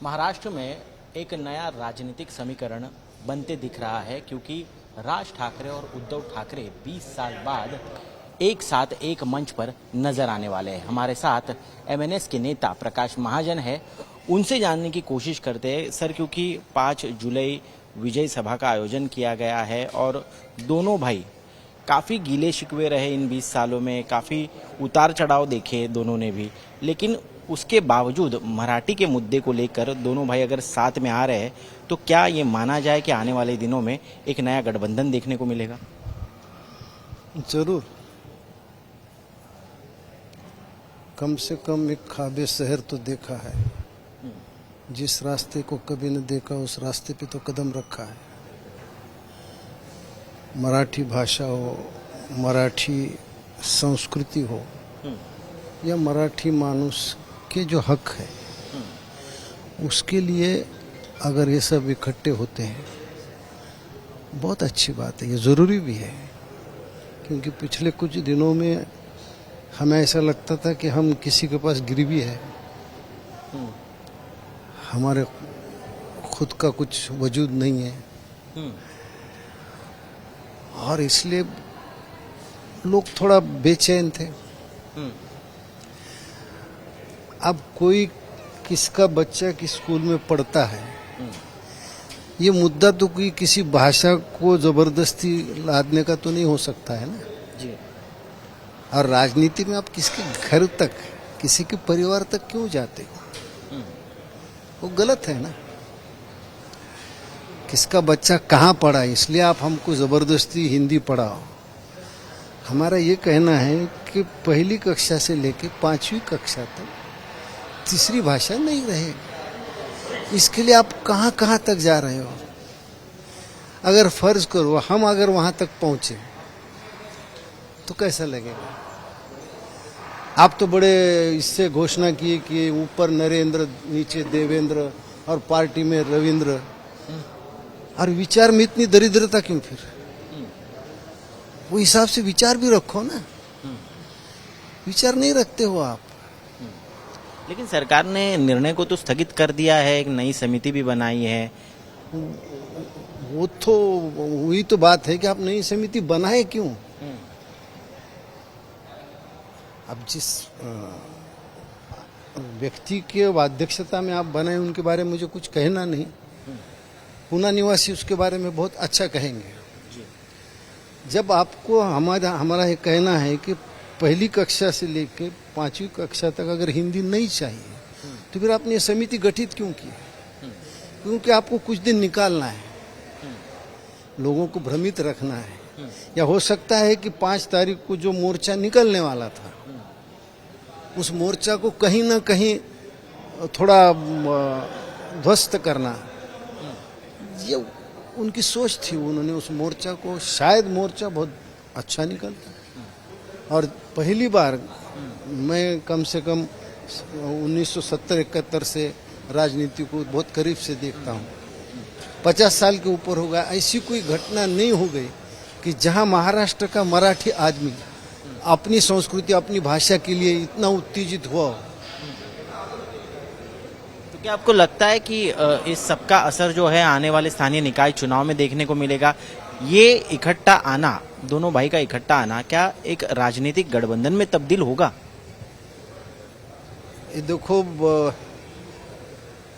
महाराष्ट्र में एक नया राजनीतिक समीकरण बनते दिख रहा है क्योंकि राज ठाकरे और उद्धव ठाकरे 20 साल बाद एक साथ एक मंच पर नजर आने वाले हैं। हमारे साथ एमएनएस के नेता प्रकाश महाजन है, उनसे जानने की कोशिश करते हैं सर, क्योंकि 5 जुलाई विजय सभा का आयोजन किया गया है और दोनों भाई काफ़ी गीले शिकवे रहे इन 20 सालों में, काफ़ी उतार चढ़ाव देखे दोनों ने भी, लेकिन उसके बावजूद मराठी के मुद्दे को लेकर दोनों भाई अगर साथ में आ रहे हैं तो क्या ये माना जाए कि आने वाले दिनों में एक नया गठबंधन देखने को मिलेगा? जरूर, कम से कम एक ख्वाबे शहर तो देखा है। जिस रास्ते को कभी न देखा उस रास्ते पे तो कदम रखा है। मराठी भाषा हो, मराठी संस्कृति हो या मराठी मानुस के जो हक है, उसके लिए अगर ये सब इकट्ठे होते हैं बहुत अच्छी बात है, ये ज़रूरी भी है। क्योंकि पिछले कुछ दिनों में हमें ऐसा लगता था कि हम किसी के पास गिरवी है, हमारे खुद का कुछ वजूद नहीं है और इसलिए लोग थोड़ा बेचैन थे। अब कोई किसका बच्चा किस स्कूल में पढ़ता है, ये मुद्दा तो कोई किसी भाषा को जबरदस्ती लादने का तो नहीं हो सकता है ना जी। और राजनीति में आप किसके घर तक, किसी के परिवार तक क्यों जाते हो? वो गलत है ना। किसका बच्चा कहाँ पढ़ा इसलिए आप हमको जबरदस्ती हिंदी पढ़ाओ। हमारा ये कहना है कि पहली कक्षा से लेकर 5वीं कक्षा तक तीसरी भाषा नहीं रहे। इसके लिए आप कहाँ कहाँ तक जा रहे हो? अगर फर्ज करो हम अगर वहां तक पहुंचे तो कैसा लगेगा? आप तो बड़े इससे घोषणा किए कि ऊपर नरेंद्र, नीचे देवेंद्र और पार्टी में रविंद्र, और विचार में इतनी दरिद्रता क्यों? फिर वो हिसाब से विचार भी रखो ना। विचार नहीं रखते हो आप। लेकिन सरकार ने निर्णय को तो स्थगित कर दिया है, एक नई समिति भी बनाई है। वो तो वही तो बात है कि आप नई समिति बनाए क्यों? अब जिस व्यक्ति के अध्यक्षता में आप बनाए उनके बारे में मुझे कुछ कहना नहीं। पूना निवासी उसके बारे में बहुत अच्छा कहेंगे। जब आपको हमारा ये कहना है कि पहली कक्षा से लेकर 5वीं कक्षा तक अगर हिंदी नहीं चाहिए तो फिर आपने ये समिति गठित क्यों की? क्योंकि आपको कुछ दिन निकालना है, लोगों को भ्रमित रखना है। या हो सकता है कि 5 तारीख को जो मोर्चा निकलने वाला था उस मोर्चा को कहीं ना कहीं थोड़ा ध्वस्त करना, ये उनकी सोच थी। उन्होंने उस मोर्चा को, शायद मोर्चा बहुत अच्छा निकलता। और पहली बार मैं कम से कम 1970-71 से राजनीति को बहुत करीब से देखता हूँ। 50 साल के ऊपर हो गया, ऐसी कोई घटना नहीं हो गई कि जहाँ महाराष्ट्र का मराठी आदमी अपनी संस्कृति, अपनी भाषा के लिए इतना उत्तेजित हुआ। तो क्या आपको लगता है कि इस सबका असर जो है आने वाले स्थानीय निकाय चुनाव में देखने को मिलेगा? ये इकट्ठा आना, दोनों भाई का इकट्ठा आना क्या एक राजनीतिक गठबंधन में तब्दील होगा? ये देखो,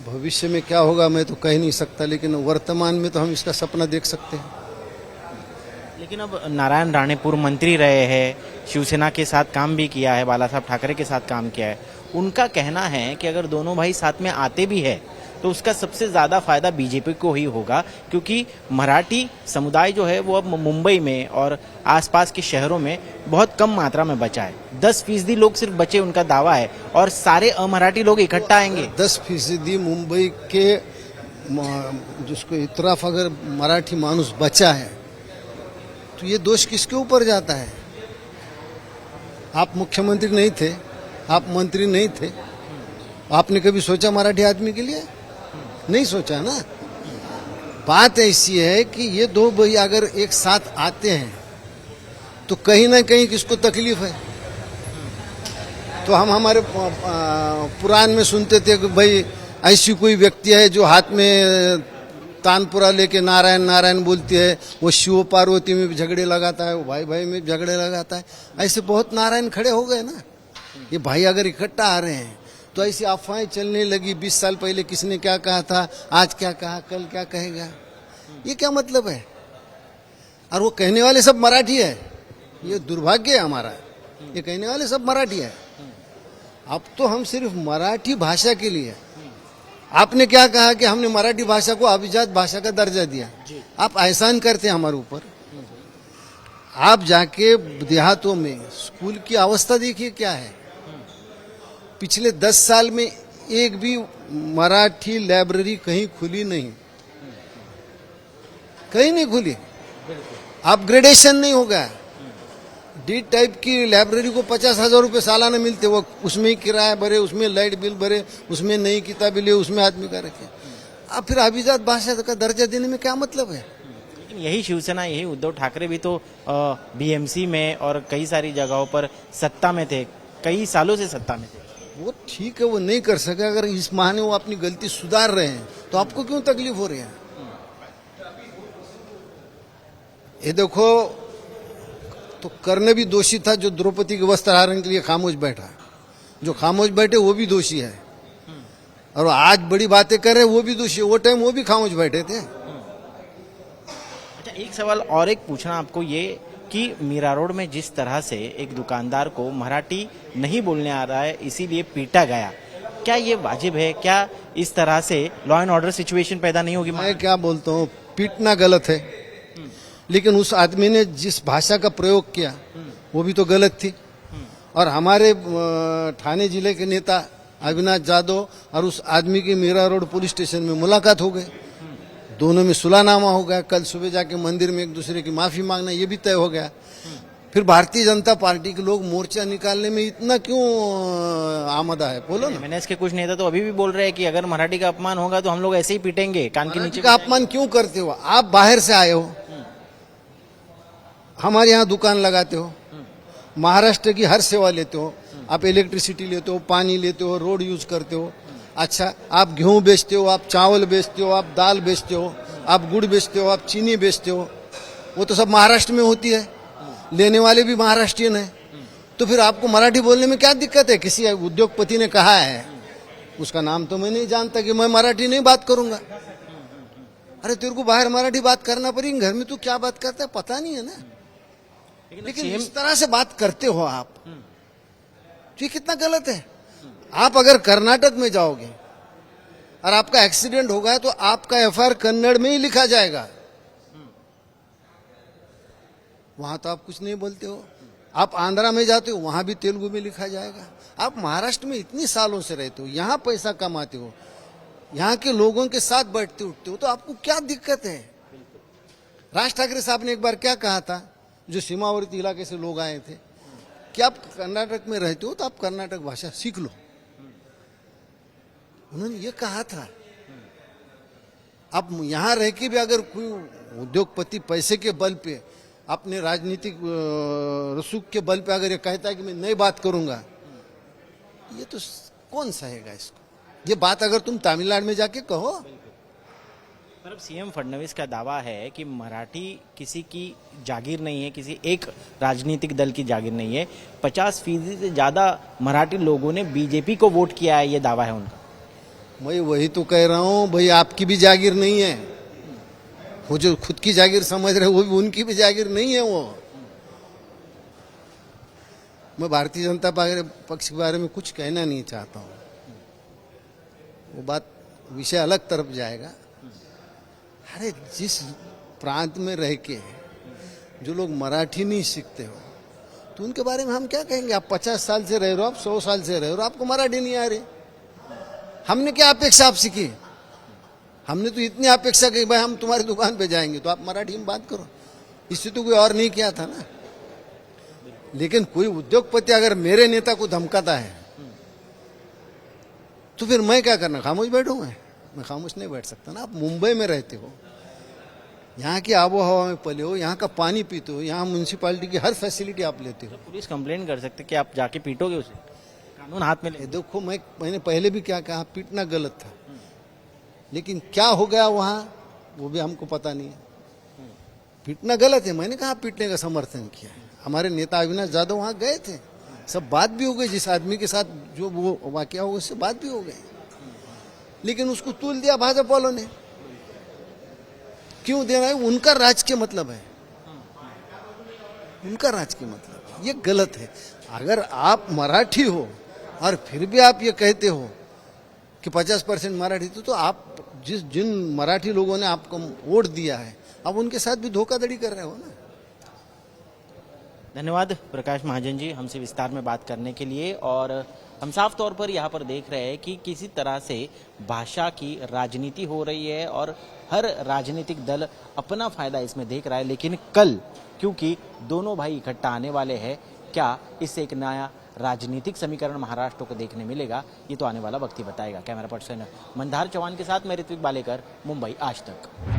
भविष्य में क्या होगा मैं तो कह नहीं सकता, लेकिन वर्तमान में तो हम इसका सपना देख सकते हैं। लेकिन अब नारायण राणे पूर्व मंत्री रहे हैं, शिवसेना के साथ काम भी किया है, बाला साहब ठाकरे के साथ काम किया है। उनका कहना है कि अगर दोनों भाई साथ में आते भी है तो उसका सबसे ज़्यादा फायदा बीजेपी को ही होगा, क्योंकि मराठी समुदाय जो है वो अब मुंबई में और आसपास के शहरों में बहुत कम मात्रा में बचा है। 10% लोग सिर्फ बचे, उनका दावा है, और सारे अमराठी लोग इकट्ठा आएंगे। 10% मुंबई के जिसको इतराफ अगर मराठी मानुस बचा है तो ये दोष किसके ऊपर जाता है? आप मुख्यमंत्री नहीं थे, आप मंत्री नहीं थे, आपने कभी सोचा मराठी आदमी के लिए? नहीं सोचा ना। बात ऐसी है कि ये दो भाई अगर एक साथ आते हैं तो कहीं ना कहीं किसको तकलीफ है। तो हम हमारे पुराण में सुनते थे कि भाई ऐसी कोई व्यक्ति है जो हाथ में तानपुरा लेके नारायण नारायण बोलती है, वो शिव पार्वती में भी झगड़े लगाता है, वो भाई भाई में भी झगड़े लगाता है। ऐसे बहुत नारायण खड़े हो गए ना। ये भाई अगर इकट्ठा आ रहे हैं तो ऐसी अफवाहें चलने लगी, 20 साल पहले किसने क्या कहा था, आज क्या कहा, कल क्या कहेगा, ये क्या मतलब है? और वो कहने वाले सब मराठी है। ये दुर्भाग्य है हमारा, ये कहने वाले सब मराठी है। अब तो हम सिर्फ मराठी भाषा के लिए, आपने क्या कहा कि हमने मराठी भाषा को अभिजात भाषा का दर्जा दिया, आप एहसान करते हैं हमारे ऊपर। आप जाके देहातों में स्कूल की अवस्था देखिए क्या है। पिछले 10 साल में एक भी मराठी लाइब्रेरी कहीं खुली नहीं, कहीं नहीं खुली। अपग्रेडेशन नहीं होगा। डी टाइप की लाइब्रेरी को 50,000 रुपये सालाना मिलते, वो उसमें ही किराया भरे, उसमें लाइट बिल भरे, उसमें नई किताबें ले, उसमें आदमी का रखे। अब फिर अभिजात भाषा का दर्जा देने में क्या मतलब है? लेकिन यही शिवसेना, यही उद्धव ठाकरे भी तो बीएमसी में और कई सारी जगहों पर सत्ता में थे, कई सालों से सत्ता में थे। वो ठीक है, वो नहीं कर सके। अगर इस बहाने वो अपनी गलती सुधार रहे हैं तो आपको क्यों तकलीफ हो रही है? ये देखो, तो कर्ण भी दोषी था जो द्रौपदी के वस्त्र हरण के लिए खामोश बैठा। जो खामोश बैठे वो भी दोषी है, और आज बड़ी बातें कर रहे वो भी दोषी है। वो टाइम वो भी खामोश बैठे थे। अच्छा, एक सवाल और एक पूछना आपको, ये कि मीरा रोड में जिस तरह से एक दुकानदार को मराठी नहीं बोलने आ रहा है इसीलिए पीटा गया, क्या ये वाजिब है? क्या इस तरह से लॉ एंड ऑर्डर सिचुएशन पैदा नहीं होगी? मैं क्या बोलता हूँ, पीटना गलत है, लेकिन उस आदमी ने जिस भाषा का प्रयोग किया वो भी तो गलत थी। और हमारे ठाणे जिले के नेता अविनाश जाधव और उस आदमी की मीरा रोड पुलिस स्टेशन में मुलाकात हो गई, दोनों में सुलहनामा हो गया। कल सुबह जाके मंदिर में एक दूसरे की माफी मांगना ये भी तय हो गया। फिर भारतीय जनता पार्टी के लोग मोर्चा निकालने में इतना क्यों आमदा है, बोलो ना। एमएनएस के कुछ नेता तो अभी भी बोल रहे हैं कि अगर मराठी का अपमान होगा तो हम लोग ऐसे ही पीटेंगे, कान के नीचे का अपमान क्यों करते हो? आप बाहर से आए हो, हमारे यहाँ दुकान लगाते हो, महाराष्ट्र की हर सेवा लेते हो, आप इलेक्ट्रिसिटी लेते हो, पानी लेते हो, रोड यूज करते हो। अच्छा, आप गेहूं बेचते हो, आप चावल बेचते हो, आप दाल बेचते हो, आप गुड़ बेचते हो, आप चीनी बेचते हो, वो तो सब महाराष्ट्र में होती है, लेने वाले भी महाराष्ट्रियन है। तो फिर आपको मराठी बोलने में क्या दिक्कत है? किसी उद्योगपति ने कहा है, उसका नाम तो मैं नहीं जानता, कि मैं मराठी नहीं बात करूंगा। अरे तेरे को बाहर मराठी बात करना पड़ेगी, घर में तू क्या बात करता है पता नहीं है ना। लेकिन इस तरह से बात करते हो आप, तो ये कितना गलत है। आप अगर कर्नाटक में जाओगे और आपका एक्सीडेंट होगा तो आपका एफआईआर कन्नड़ में ही लिखा जाएगा, वहां तो आप कुछ नहीं बोलते हो। आप आंध्रा में जाते हो, वहां भी तेलुगु में लिखा जाएगा। आप महाराष्ट्र में इतनी सालों से रहते हो, यहाँ पैसा कमाते हो, यहाँ के लोगों के साथ बैठते उठते हो, तो आपको क्या दिक्कत है? राज ठाकरे साहब ने एक बार क्या कहा था, जो सीमावर्ती इलाके से लोग आए थे, कि आप कर्नाटक में रहते हो तो आप कर्नाटक भाषा सीख लो, उन्होंने ये कहा था। अब यहां रह के भी अगर कोई उद्योगपति पैसे के बल पे, अपने राजनीतिक रसूख के बल पे अगर ये कहता है कि मैं नई बात करूंगा, ये तो कौन सहेगा इसको? ये बात अगर तुम तमिलनाडु में जाके कहो। पर अब सीएम फडणवीस का दावा है कि मराठी किसी की जागीर नहीं है, किसी एक राजनीतिक दल की जागीर नहीं है। 50% से ज्यादा मराठी लोगों ने बीजेपी को वोट किया है, ये दावा है उनका। मैं वही तो कह रहा हूं भाई, आपकी भी जागीर नहीं है। वो जो खुद की जागीर समझ रहे वो भी उनकी भी जागीर नहीं है। वो मैं भारतीय जनता पक्ष के बारे में कुछ कहना नहीं चाहता हूं, वो बात विषय अलग तरफ जाएगा। अरे जिस प्रांत में रह के जो लोग मराठी नहीं सीखते हो तो उनके बारे में हम क्या कहेंगे? आप 50 साल से रह रहे हो, आप 100 साल से रह रहे हो, आपको मराठी नहीं आ रही। हमने क्या अपेक्षा आपसे की? हमने तो इतनी अपेक्षा की भाई हम तुम्हारी दुकान पे जाएंगे तो आप मराठी में बात करो, इससे तो कोई और नहीं किया था ना। लेकिन कोई उद्योगपति अगर मेरे नेता को धमकाता है तो फिर मैं क्या करना? खामोश बैठूंगा? मैं खामोश नहीं बैठ सकता ना। आप मुंबई में रहते हो, यहाँ की आबो हवा में पले हो, यहाँ का पानी पीते हो, यहाँ म्यूनसिपालिटी की हर फैसिलिटी आप लेते हो। पुलिस कंप्लेंट कर सकते कि आप जाके पीटोगे उसे, कानून हाथ में ले। देखो मैंने पहले भी क्या कहा, पीटना गलत था, लेकिन क्या हो गया वहाँ वो भी हमको पता नहीं है। पीटना गलत है, मैंने कहा पीटने का समर्थन किया है। हमारे नेता अविनाश जाधव वहाँ गए थे, सब बात भी हो गई, जिस आदमी के साथ जो वो वाकया हुआ उससे बात भी हो गई, लेकिन उसको तुल दिया भाजपा वालों ने। क्यों देना है? उनका राजकीय मतलब है, उनका राजकीय मतलब है। ये गलत है। अगर आप मराठी हो और फिर भी आप ये कहते हो कि 50% मराठी, तो आप जिन मराठी लोगों ने आपको वोट दिया है आप उनके साथ भी धोखाधड़ी कर रहे हो ना। धन्यवाद प्रकाश महाजन जी हमसे विस्तार में बात करने के लिए। और हम साफ तौर पर यहाँ पर देख रहे हैं कि किसी तरह से भाषा की राजनीति हो रही है और हर राजनीतिक दल अपना फायदा इसमें देख रहा है। लेकिन कल क्योंकि दोनों भाई इकट्ठा आने वाले हैं, क्या इससे एक नया राजनीतिक समीकरण महाराष्ट्र को देखने मिलेगा, ये तो आने वाला वक्त ही बताएगा। कैमरा पर्सन मंदार चौहान के साथ मैं ऋत्विक बालेकर, मुंबई आज तक।